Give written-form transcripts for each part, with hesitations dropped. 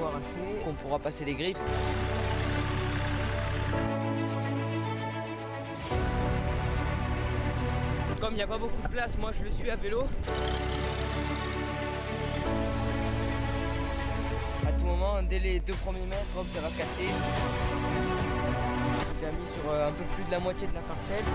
faut arracher, on pourra passer les griffes. Comme il n'y a pas beaucoup de place, moi je le suis à vélo. À tout moment, dès les 2 premiers mètres, hop, ça va casser. J'ai déjà mis sur un peu plus de la moitié de la parcelle.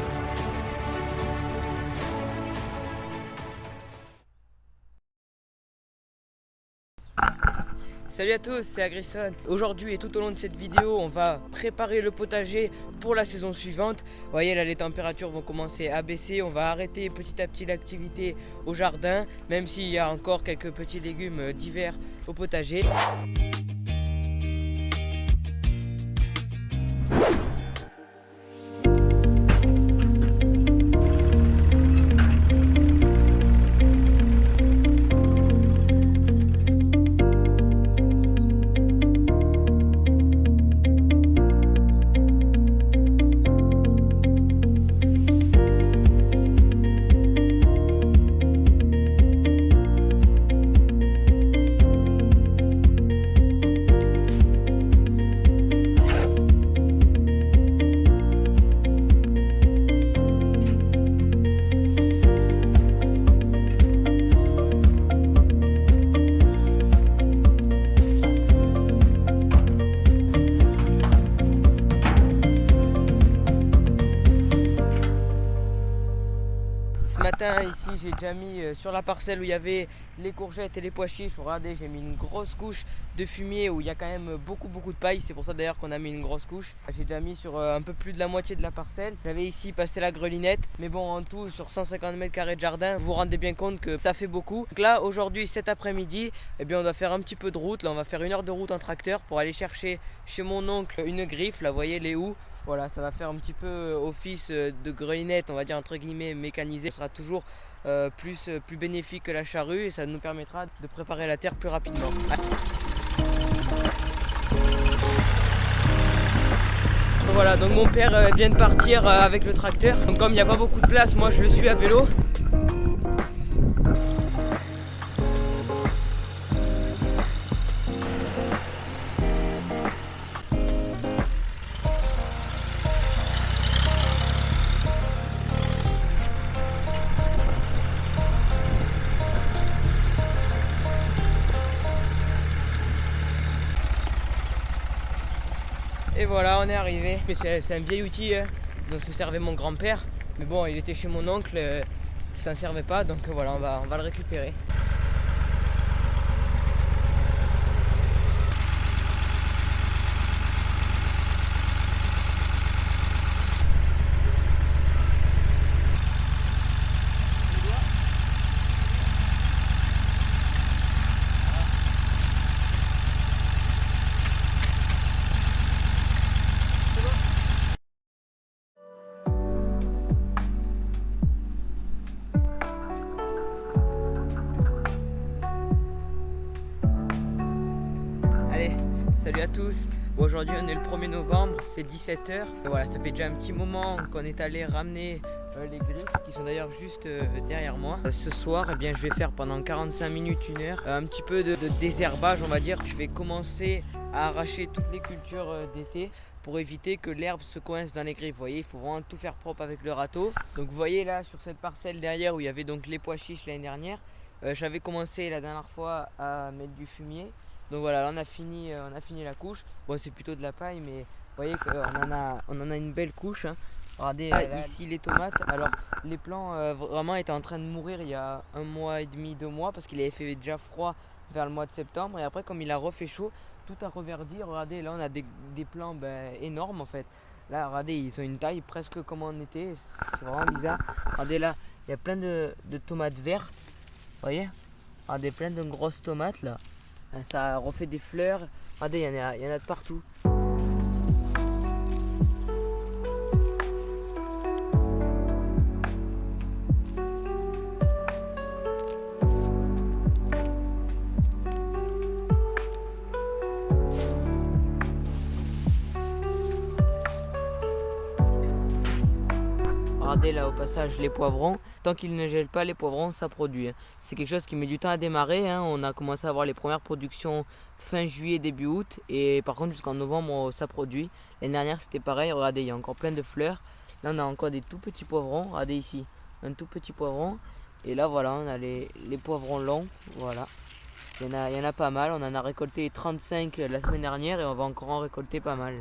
Salut à tous, c'est Agrisson. Aujourd'hui et tout au long de cette vidéo, on va préparer le potager pour la saison suivante. Vous voyez là, les températures vont commencer à baisser. On va arrêter petit à petit l'activité au jardin, même s'il y a encore quelques petits légumes d'hiver au potager. Ici j'ai déjà mis sur la parcelle où il y avait les courgettes et les pois chiches. Regardez, j'ai mis une grosse couche de fumier où il y a quand même beaucoup de paille. C'est pour ça d'ailleurs qu'on a mis une grosse couche. J'ai déjà mis sur un peu plus de la moitié de la parcelle. J'avais ici passé la grelinette, mais bon, en tout sur 150 mètres carrés de jardin, vous vous rendez bien compte que ça fait beaucoup. Donc là aujourd'hui, cet après-midi, eh bien on doit faire un petit peu de route. Là on va faire 1 heure de route en tracteur pour aller chercher chez mon oncle une griffe. Là vous voyez les houes. Voilà, ça va faire un petit peu office de grelinette, on va dire entre guillemets mécanisé. Ce sera toujours plus bénéfique que la charrue et ça nous permettra de préparer la terre plus rapidement. Voilà, donc mon père vient de partir avec le tracteur. Donc comme il n'y a pas beaucoup de place, moi je le suis à vélo. Et voilà, on est arrivé. C'est un vieil outil dont se servait mon grand-père. Mais bon, il était chez mon oncle, il s'en servait pas. Donc voilà, on va le récupérer. Salut à tous, aujourd'hui on est le 1er novembre, c'est 17h. Voilà, ça fait déjà un petit moment qu'on est allé ramener les griffes qui sont d'ailleurs juste derrière moi. Ce soir, eh bien, je vais faire pendant 45 minutes, 1 heure, un petit peu de désherbage on va dire. Je vais commencer à arracher toutes les cultures d'été pour éviter que l'herbe se coince dans les griffes. Vous voyez, il faut vraiment tout faire propre avec le râteau. Donc vous voyez là sur cette parcelle derrière où il y avait donc les pois chiches l'année dernière, j'avais commencé la dernière fois à mettre du fumier. Donc voilà, là on a fini la couche. Bon, c'est plutôt de la paille, mais vous voyez qu'on en a une belle couche, hein. Regardez ici les tomates. Alors les plants vraiment étaient en train de mourir il y a 1 mois et demi, 2 mois, parce qu'il avait fait déjà froid vers le mois de septembre. Et après, comme il a refait chaud, tout a reverdi. Regardez, là on a des plants énormes en fait. Là regardez, ils ont une taille presque comme en été. C'est vraiment bizarre. Regardez là, il y a plein de tomates vertes. Vous voyez, regardez, plein de grosses tomates là. Ça refait des fleurs. Regardez, il y en a de partout. Regardez là au passage les poivrons. tant qu'il ne gèle pas les poivrons, ça produit. C'est quelque chose qui met du temps à démarrer. On a commencé à avoir les premières productions fin juillet, début août. Et par contre, jusqu'en novembre, ça produit. L'année dernière, c'était pareil. Regardez, il y a encore plein de fleurs. Là, on a encore des tout petits poivrons. Regardez ici, un tout petit poivron. Et là, voilà, on a les poivrons longs. Voilà. Il y en a pas mal. On en a récolté 35 la semaine dernière et on va encore en récolter pas mal.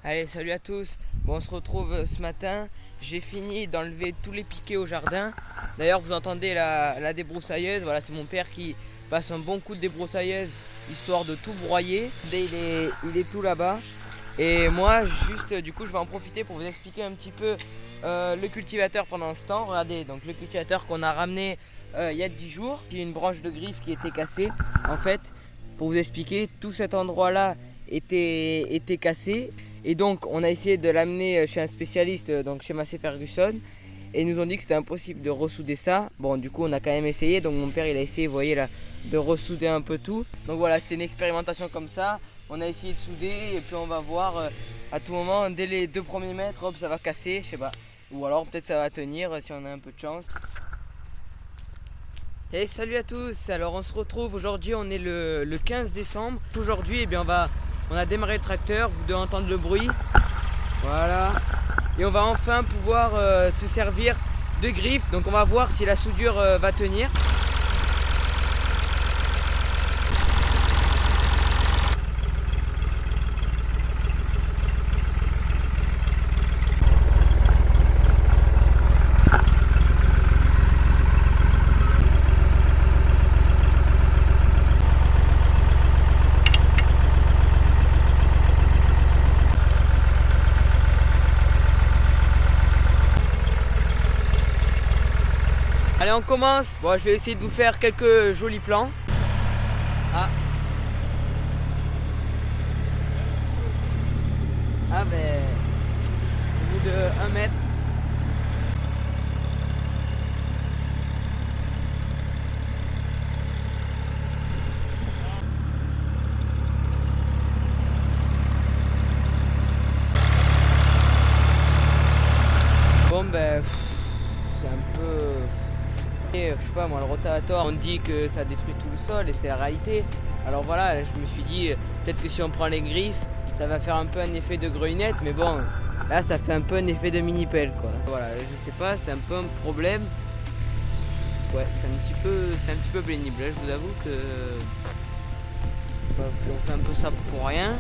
Allez, salut à tous. Bon, on se retrouve ce matin. J'ai fini d'enlever tous les piquets au jardin. D'ailleurs, vous entendez la débroussailleuse. Voilà, c'est mon père qui passe un bon coup de débroussailleuse histoire de tout broyer. Il est tout là-bas. Et moi, juste, du coup, je vais en profiter pour vous expliquer un petit peu le cultivateur pendant ce temps. Regardez, donc le cultivateur qu'on a ramené il y a 10 jours. Il y a une branche de griffe qui était cassée. En fait, pour vous expliquer, tout cet endroit-là était cassé. Et donc on a essayé de l'amener chez un spécialiste, donc chez Massey Ferguson, et ils nous ont dit que c'était impossible de ressouder ça. Bon, du coup on a quand même essayé, donc mon père il a essayé, vous voyez là, de ressouder un peu tout. Donc voilà, c'était une expérimentation comme ça. On a essayé de souder et puis on va voir à tout moment, dès les 2 premiers mètres, hop, ça va casser, je sais pas. Ou alors peut-être ça va tenir si on a un peu de chance. Et salut à tous, alors on se retrouve aujourd'hui, on est le 15 décembre. Aujourd'hui, eh bien, on a démarré le tracteur, vous devez entendre le bruit. Voilà. Et on va enfin pouvoir se servir de griffe. Donc on va voir si la soudure va tenir. Allez, on commence. Bon, je vais essayer de vous faire quelques jolis plans. Ah ben, au bout de 1 mètre. Bon ben, c'est un peu... Je sais pas moi, le rotavator, on dit que ça détruit tout le sol et c'est la réalité. Alors voilà, je me suis dit peut-être que si on prend les griffes, ça va faire un peu un effet de grelinette, mais bon, là ça fait un peu un effet de mini-pelle quoi. Voilà, je sais pas, c'est un peu un problème. Ouais, c'est un petit peu pénible. Là, je vous avoue que parce qu'on fait un peu ça pour rien.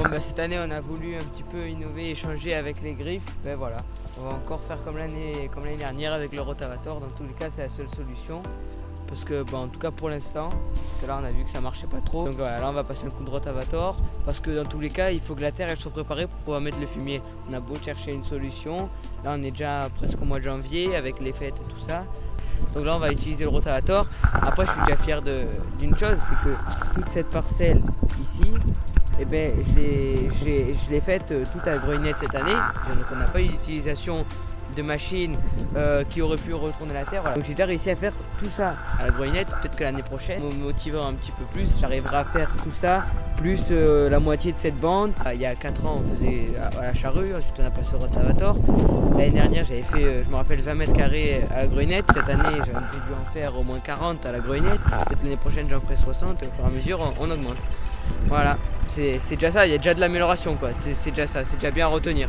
Bon bah cette année on a voulu un petit peu innover et changer avec les griffes. Ben voilà, on va encore faire comme l'année dernière avec le rotavator. Dans tous les cas c'est la seule solution. Parce que bon, en tout cas pour l'instant, parce que là on a vu que ça marchait pas trop. Donc voilà, là on va passer un coup de rotavator. Parce que dans tous les cas il faut que la terre elle soit préparée pour pouvoir mettre le fumier. On a beau chercher une solution. Là on est déjà presque au mois de janvier avec les fêtes et tout ça. Donc là on va utiliser le rotavator. Après je suis déjà fier d'une chose, c'est que toute cette parcelle ici, eh ben, je l'ai faite toute à grelinette cette année. Donc on n'a pas eu d'utilisation de machines qui auraient pu retourner la terre. Voilà. Donc j'ai déjà réussi à faire tout ça à la Groinette. Peut-être que l'année prochaine, me motivant un petit peu plus, j'arriverai à faire tout ça, plus la moitié de cette bande. Il y a 4 ans, on faisait à la charrue, ensuite on a passé au rotavator. L'année dernière, j'avais fait, je me rappelle, 20 mètres carrés à la Groinette. Cette année, j'aurais dû en faire au moins 40 à la Groinette. Peut-être l'année prochaine, j'en ferai 60 et au fur et à mesure, on augmente. Voilà, c'est déjà ça, il y a déjà de l'amélioration, quoi. C'est déjà ça, c'est déjà bien à retenir.